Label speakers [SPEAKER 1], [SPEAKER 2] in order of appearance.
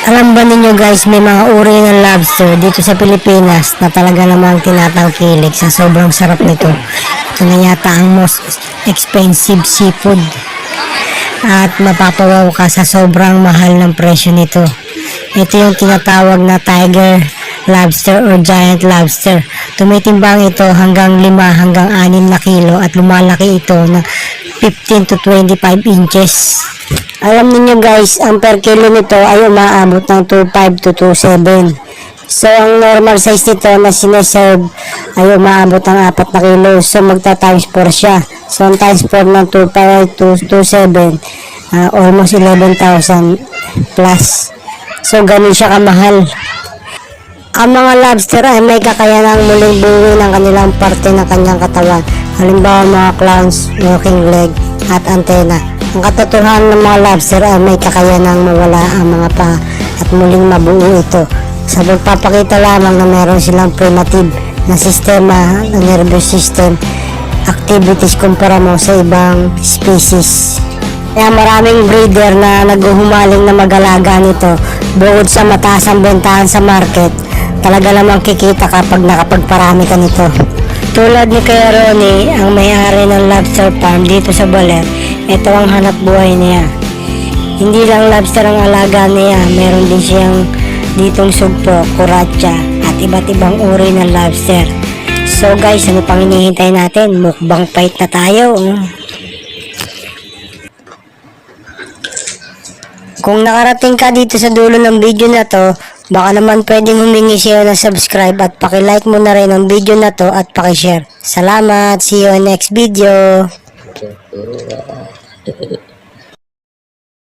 [SPEAKER 1] Alam ba ninyo guys, may mga uri ng lobster dito sa Pilipinas na talaga namang tinatangkilik sa sobrang sarap nito. Ito na yata ang most expensive seafood. At mapapawaw ka sa sobrang mahal ng presyo nito. Ito yung tinatawag na tiger lobster or giant lobster. Tumitimbang ito hanggang 5 hanggang 6 na kilo at lumalaki ito na 15 to 25 inches. Alam niyo guys, ang per kilo nito ay umaabot ng 2.5 to 2.7. So, ang normal size nito na sineserve ay umaabot ng 4 na kilo. So, magta-times 4 siya. So, ang times 4 ng 2.5 to 2.7, almost 11,000 plus. So, ganun siya kamahal. Ang mga lobster ay may kakayanang muling buwi ng kanilang parte ng kanyang katawan. Halimbawa, mga claws, walking leg, at antena. Ang katotohanan ng mga lobster ay may kakayanang mawala ang mga paa at muling mabuo ito sa pagpapakita lamang na meron silang primitive na sistema ng nervous system activities kumpara mo sa ibang species. Kaya maraming breeder na naghuhumaling na mag-alaga nito. Bukod sa mataas ang bentahan sa market, talaga namang kikita kapag nakapagparami ka nito. Tulad ni Kuya Ronnie, ang may-ari ng lobster farm dito sa Baler, ito ang hanap buhay niya. Hindi lang lobster ang alaga niya, meron din siyang ditong sugpo, kuratsa, at iba't ibang uri ng lobster. So guys, ano pang hinihintay natin? Mukbang fight na tayo. Kung nakarating ka dito sa dulo ng video na to, baka naman pwedeng humingi siya ng subscribe at pakilike mo na rin ang video na to at pakishare. Salamat! See you on next video!